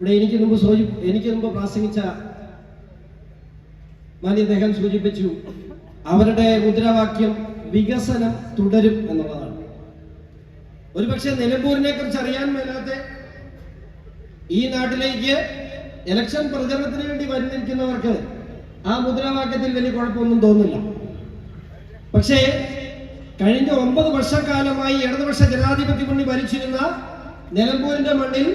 ഇവിടെ എനിക്ക് മുമ്പ് പ്രസംഗിച്ച മാന്യദേഹം സൂചിപ്പിച്ചു, അവരുടെ മുദ്രാവാക്യം വികസനം തുടരും എന്നുള്ളതാണ്. ഒരുപക്ഷെ നിലമ്പൂരിനെ കുറിച്ച് അറിയാൻ മേലാത്ത ഈ നാട്ടിലേക്ക് ഇലക്ഷൻ പ്രചരണത്തിന് വേണ്ടി വരുന്നിരിക്കുന്നവർക്ക് ആ മുദ്രാവാക്യത്തിൽ വലിയ കുഴപ്പമൊന്നും തോന്നില്ല. പക്ഷേ കഴിഞ്ഞ 9 വർഷക്കാലമായി ഇടതുപക്ഷ ജനാധിപത്യ മുന്നണി ഭരിച്ചിരുന്ന നിലമ്പൂരിന്റെ മണ്ണിൽ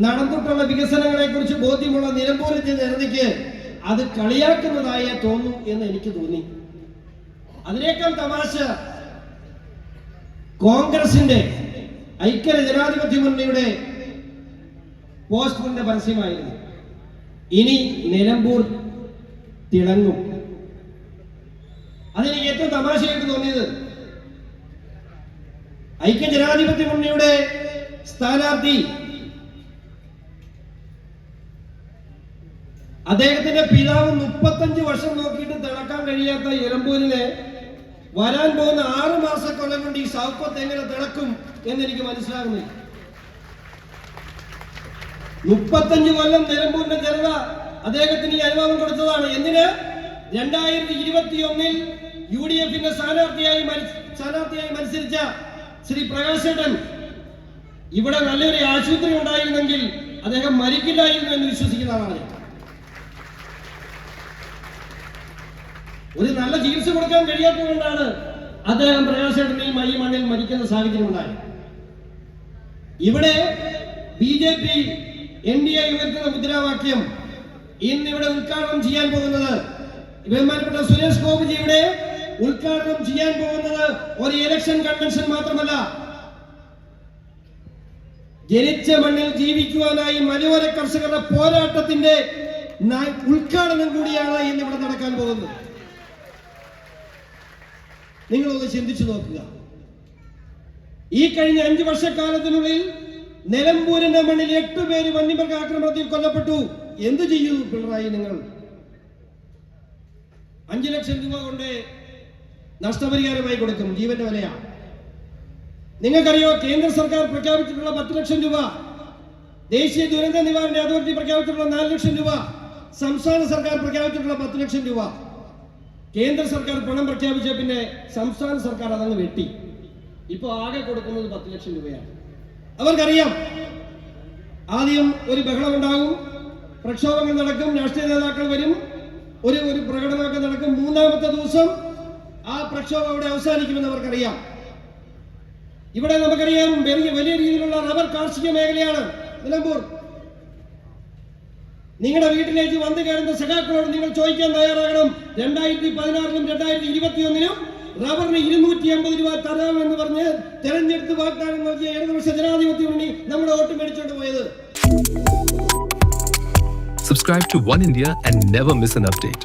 നടന്നിട്ടുള്ള വികസനങ്ങളെ കുറിച്ച് ബോധ്യമുള്ള നിലമ്പൂരിന്റെ ജനതയ്ക്ക് അത് കളിയാക്കുന്നതായി തോന്നും എന്ന് എനിക്ക് തോന്നി. അതിനേക്കാൾ തമാശ കോൺഗ്രസിന്റെ ഐക്യ ജനാധിപത്യ മുന്നണിയുടെ പോസ്റ്ററിന്റെ പരസ്യമായിരുന്നു. ഇനി നിലമ്പൂർ തിളങ്ങും. അതെനിക്ക് ഏറ്റവും തമാശയായിട്ട് തോന്നിയത്, ഐക്യ ജനാധിപത്യ മുന്നണിയുടെ സ്ഥാനാർത്ഥി അദ്ദേഹത്തിന്റെ പിതാവ് 35 വർഷം നോക്കിയിട്ട് തിളക്കാൻ കഴിയാത്ത നിലമ്പൂരിനെ വരാൻ പോകുന്ന 6 മാസക്കൊല്ലം കൊണ്ട് ഈ സൗഖ്യത്തെ എങ്ങനെ തിളക്കും എന്നെനിക്ക് മനസ്സിലാകുന്നില്ല. 35 കൊല്ലം നിലമ്പൂരിന്റെ ജനത അദ്ദേഹത്തിന് ഈ അനുഭവം കൊടുത്തതാണ്. എന്തിന്? 2021 UDFന്റെ സ്ഥാനാർത്ഥിയായി മത്സരിച്ച ശ്രീ പ്രകാശേട്ടൻ ഇവിടെ നല്ലൊരു ആശുപത്രി ഉണ്ടായിരുന്നെങ്കിൽ അദ്ദേഹം മരിക്കില്ലായിരുന്നു എന്ന് വിശ്വസിക്കുന്ന ആളാണ്. ഒരു നല്ല ചികിത്സ കൊടുക്കാൻ കഴിയാത്തതുകൊണ്ടാണ് അദ്ദേഹം പ്രകാശേട്ടൻ ഈ മണ്ണിൽ മരിക്കുന്ന സാഹചര്യം ഉണ്ടായത്. ഇവിടെ BJP NDA ഉയർത്തുന്ന മുദ്രാവാക്യം ഇന്നിവിടെ ഉദ്ഘാടനം ചെയ്യാൻ പോകുന്നത്, ബഹുമാനപ്പെട്ട സുരേഷ് ഗോപിജി ഇവിടെ ഉദ്ഘാടനം ചെയ്യാൻ പോകുന്നത് ഒരു ഇലക്ഷൻ കൺവെൻഷൻ മാത്രമല്ല, ജനിച്ച മണ്ണിൽ ജീവിക്കുവാനായി മലയോര കർഷകരുടെ പോരാട്ടത്തിന്റെ ഉദ്ഘാടനം കൂടിയാണ് ഇന്നിവിടെ നടക്കാൻ പോകുന്നത്. നിങ്ങളൊന്ന് ചിന്തിച്ചു നോക്കുക. ഈ കഴിഞ്ഞ 5 വർഷക്കാലത്തിനുള്ളിൽ നിലമ്പൂരിന്റെ മണ്ണിൽ 8 പേര് വന്യമൃഗാക്രമണത്തിൽ കൊല്ലപ്പെട്ടു. എന്ത് ചെയ്യൂ പിണറായി? നിങ്ങൾ 5 ലക്ഷം രൂപ കൊണ്ട് നഷ്ടപരിഹാരമായി കൊടുക്കും. ജീവന്റെ വിലയാണ്. നിങ്ങൾക്കറിയോ, കേന്ദ്ര സർക്കാർ പ്രഖ്യാപിച്ചിട്ടുള്ള 10 ലക്ഷം രൂപ, ദേശീയ ദുരന്ത നിവാരണ അതോറിറ്റി പ്രഖ്യാപിച്ചിട്ടുള്ള 4 ലക്ഷം രൂപ, സംസ്ഥാന സർക്കാർ പ്രഖ്യാപിച്ചിട്ടുള്ള 10 ലക്ഷം രൂപ. കേന്ദ്ര സർക്കാർ പണം പ്രഖ്യാപിച്ച പിന്നെ സംസ്ഥാന സർക്കാർ അതങ്ങ് വെട്ടി. ഇപ്പൊ ആകെ കൊടുക്കുന്നത് 10 ലക്ഷം രൂപയാണ്. അവർക്കറിയാം, ആദ്യം ഒരു ബഹളം ഉണ്ടാകും, പ്രക്ഷോഭങ്ങൾ നടക്കും, രാഷ്ട്രീയ നേതാക്കൾ വരും, ഒരു പ്രകടനമൊക്കെ നടക്കും. 3ാമത്തെ ദിവസം ആ പ്രക്ഷോഭം അവിടെ അവസാനിക്കുമെന്ന് അവർക്കറിയാം. ഇവിടെ നമുക്കറിയാം, വലിയ രീതിയിലുള്ള റബ്ബർ കാർഷിക മേഖലയാണ് നിലമ്പൂർ. നിങ്ങളുടെ വീട്ടിലേക്ക് വന്നു കയറുന്ന സഖാക്കളോട് നിങ്ങൾ ചോദിക്കാൻ തയ്യാറാകണം, 2016-ലും 2021-ലും റബ്ബറിന് 280 രൂപ തരാമെന്ന് പറഞ്ഞ് തെരഞ്ഞെടുത്ത് വാഗ്ദാനം നൽകിയ ഇടതുപക്ഷ ജനാധിപത്യ മുന്നണി നമ്മുടെ വോട്ട് മേടിച്ചോണ്ട് പോയത്. Subscribe to One India and never miss an update.